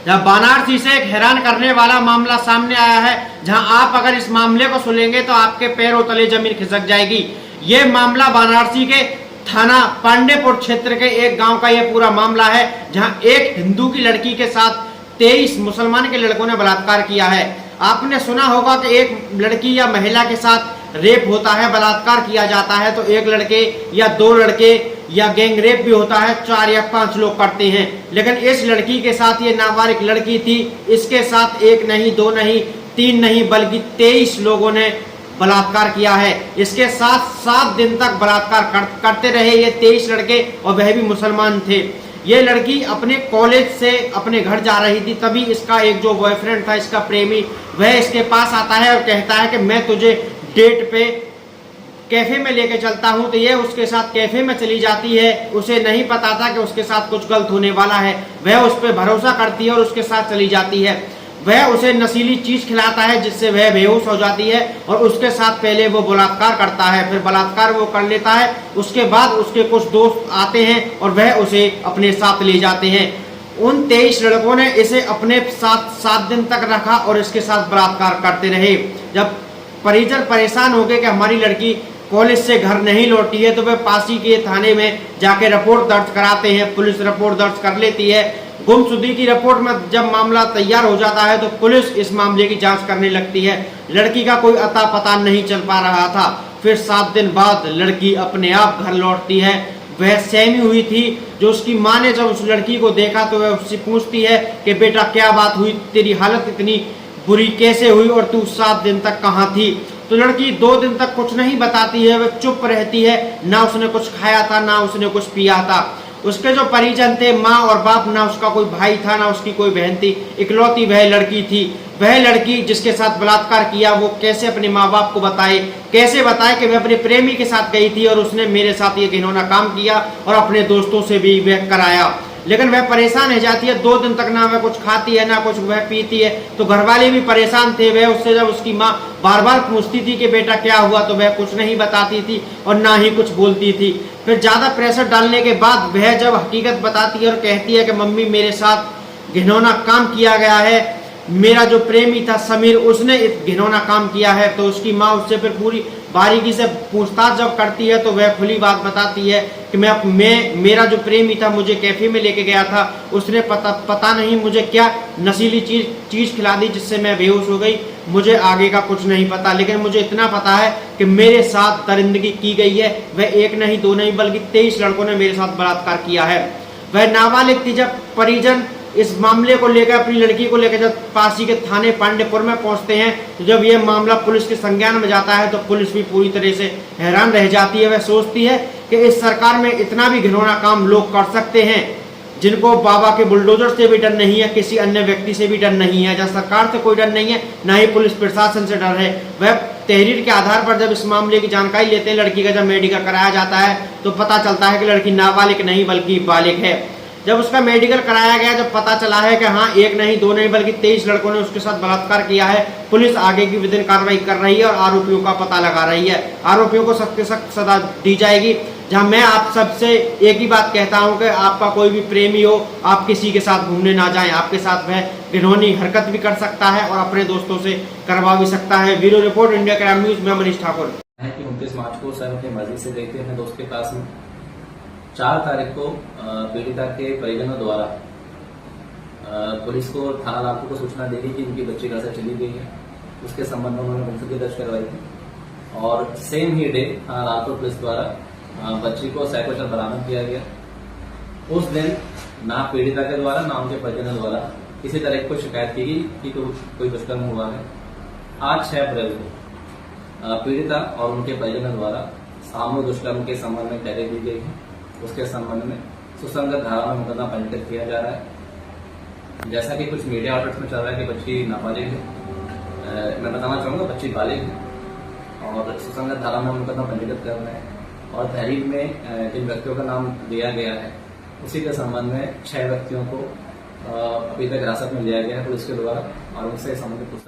जब वाराणसी से एक हैरान करने वाला मामला सामने आया है, जहां आप अगर इस मामले को सुनेंगे तो आपके पैरों तले जमीन खिसक जाएगी। ये मामला वाराणसी के थाना पांडेपुर क्षेत्र के एक गांव का ये पूरा मामला है, जहां एक हिंदू की लड़की के साथ 23 मुसलमान के लड़कों ने बलात्कार किया है। आपने सुना होगा कि एक लड़की या महिला के साथ रेप होता है, बलात्कार किया जाता है तो एक लड़के या 2 लड़के या गैंग रेप भी होता है, 4 या 5 लोग करते हैं। लेकिन इस लड़की के साथ ये नाबालिग लड़की थी, इसके साथ 1 नहीं 2 नहीं 3 नहीं बल्कि 23 लोगों ने बलात्कार किया है। इसके साथ 7 दिन तक बलात्कार करते रहे ये 23 लड़के, और वह भी मुसलमान थे। ये लड़की अपने कॉलेज से अपने घर जा रही थी, तभी इसका एक जो बॉयफ्रेंड था, इसका प्रेमी, वह इसके पास आता है और कहता है कि मैं तुझे डेट पे कैफे में लेके चलता हूं। तो ये उसके साथ कैफे में चली जाती है। उसे नहीं पता था कि उसके साथ कुछ गलत होने वाला है। वह उस पर भरोसा करती है और उसके साथ चली जाती है। वह उसे नशीली चीज खिलाता है जिससे वह बेहोश हो जाती है, और उसके साथ पहले वो बलात्कार करता है, फिर बलात्कार वो कर लेता है। उसके बाद उसके कुछ दोस्त आते हैं और वह उसे अपने साथ ले जाते हैं। उन 23 लड़कों ने इसे अपने साथ 7 दिन तक रखा और इसके साथ बलात्कार करते रहे। जब परिजन परेशान हो गए कि हमारी लड़की कॉलेज से घर नहीं लौटी है, तो वह पासी के थाने में जाके रिपोर्ट दर्ज कराते हैं। पुलिस रिपोर्ट दर्ज कर लेती है। गुमशुदगी की रिपोर्ट में जब मामला तैयार हो जाता है तो पुलिस इस मामले की जांच करने लगती है। लड़की का कोई अता पता नहीं चल पा रहा था। फिर 7 दिन बाद लड़की अपने आप घर लौटती है। वह सहमी हुई थी। जो उसकी माँ ने जब उस लड़की को देखा तो वह उससे पूछती है कि बेटा क्या बात हुई, तेरी हालत इतनी बुरी कैसे हुई और तू 7 दिन तक कहाँ थी। तो लड़की 2 दिन तक कुछ नहीं बताती है, वह चुप रहती है। ना उसने कुछ खाया था, ना उसने कुछ पिया था। उसके जो परिजन थे, माँ और बाप, ना उसका कोई भाई था, ना उसकी कोई बहन थी, इकलौती वह लड़की थी। वह लड़की जिसके साथ बलात्कार किया, वो कैसे अपने माँ बाप को बताए, कैसे बताए कि वह अपने प्रेमी के साथ गई थी और उसने मेरे साथ ये घिनौना काम किया और अपने दोस्तों से भी वह कराया। लेकिन वह परेशान रह जाती है। 2 दिन तक ना वह कुछ खाती है, ना कुछ वह पीती है। तो घर वाले भी परेशान थे। वह उससे जब उसकी माँ बार बार पूछती थी कि बेटा क्या हुआ, तो वह कुछ नहीं बताती थी और ना ही कुछ बोलती थी। फिर ज्यादा प्रेशर डालने के बाद वह जब हकीकत बताती है और कहती है कि मम्मी मेरे साथ घिनौना काम किया गया है, मेरा जो प्रेमी था समीर, उसने घिनौना काम किया है। तो उसकी माँ उससे फिर पूरी बारीकी से पूछताछ जब करती है तो वह खुली बात बताती है कि मेरा जो प्रेमी था मुझे कैफे में लेके गया था, उसने पता नहीं मुझे क्या नशीली चीज खिला दी जिससे मैं बेहोश हो गई। मुझे आगे का कुछ नहीं पता, लेकिन मुझे इतना पता है कि मेरे साथ दरिंदगी की गई है। वह 1 नहीं 2 नहीं बल्कि 23 लड़कों ने मेरे साथ बलात्कार किया है। वह नाबालिग थी। जब परिजन इस मामले को लेकर, अपनी लड़की को लेकर जब पासी के थाने पांडेपुर में पहुंचते हैं, तो जब ये मामला पुलिस के संज्ञान में जाता है तो पुलिस भी पूरी तरह से हैरान रह जाती है। वह सोचती है कि इस सरकार में इतना भी घिनौना काम लोग कर सकते हैं, जिनको बाबा के बुलडोजर से भी डर नहीं है, किसी अन्य व्यक्ति से भी डर नहीं है। जब सरकार से कोई डर नहीं है, ना ही पुलिस प्रशासन से डर है। वह तहरीर के आधार पर जब इस मामले की जानकारी लेते हैं, लड़की का जब मेडिकल कराया जाता है तो पता चलता है कि लड़की नाबालिग नहीं बल्कि बालिग है। जब उसका मेडिकल कराया गया, जब पता चला है कि हाँ 1 नहीं 2 नहीं बल्कि 23 लड़कों ने उसके साथ बलात्कार किया है, पुलिस आगे की विधिक कार्रवाई कर रही है और आरोपियों का पता लगा रही है। आरोपियों को सख्त से सख्त सजा दी जाएगी। जहां मैं आप सबसे एक ही बात कहता हूं कि आपका कोई भी प्रेमी हो, आप किसी के साथ घूमने ना जाएं। आपके साथ वह घिनौनी हरकत भी कर सकता है और अपने दोस्तों से करवा भी सकता है। Bureau report, India crime news में मनीष ठाकुर। 29 मार्च को सर अपनी मर्जी से देखते हैं दोस्त के पास में। 4 तारीख को पीड़िता के परिजनों द्वारा पुलिस को थाना लालपुर को सूचना दी गई कि उनकी बच्ची घर से चली गई है। उसके संबंध में उन्होंने गुमशुदगी दर्ज करवाई थी और सेम ही डे थाना लालपुर पुलिस द्वारा बच्ची को सकुशल बरामद किया गया। उस दिन ना पीड़िता के द्वारा ना उनके परिजनों द्वारा किसी तरह की कोई शिकायत की गई कि कोई दुष्कर्म हुआ है। आज 6 अप्रैल को पीड़िता और उनके परिजनों द्वारा सामूहिक दुष्कर्म के संबंध में तहरीर दी गई है। उसके संबंध में सुसंगत धारा में मुकदमा पंजीकृत किया जा रहा है। जैसा कि कुछ मीडिया आउटलेट्स में चल रहा है कि बच्ची नाबालिग है, मैं बताना चाहूंगा बच्ची बालिग है और सुसंगत धारा में मुकदमा पंजीकृत कर रहे हैं। और तहरीर में जिन व्यक्तियों का नाम दिया गया है उसी के संबंध में 6 व्यक्तियों को अभी तक हिरासत में लिया गया है पुलिस के द्वारा और उनसे संबंधित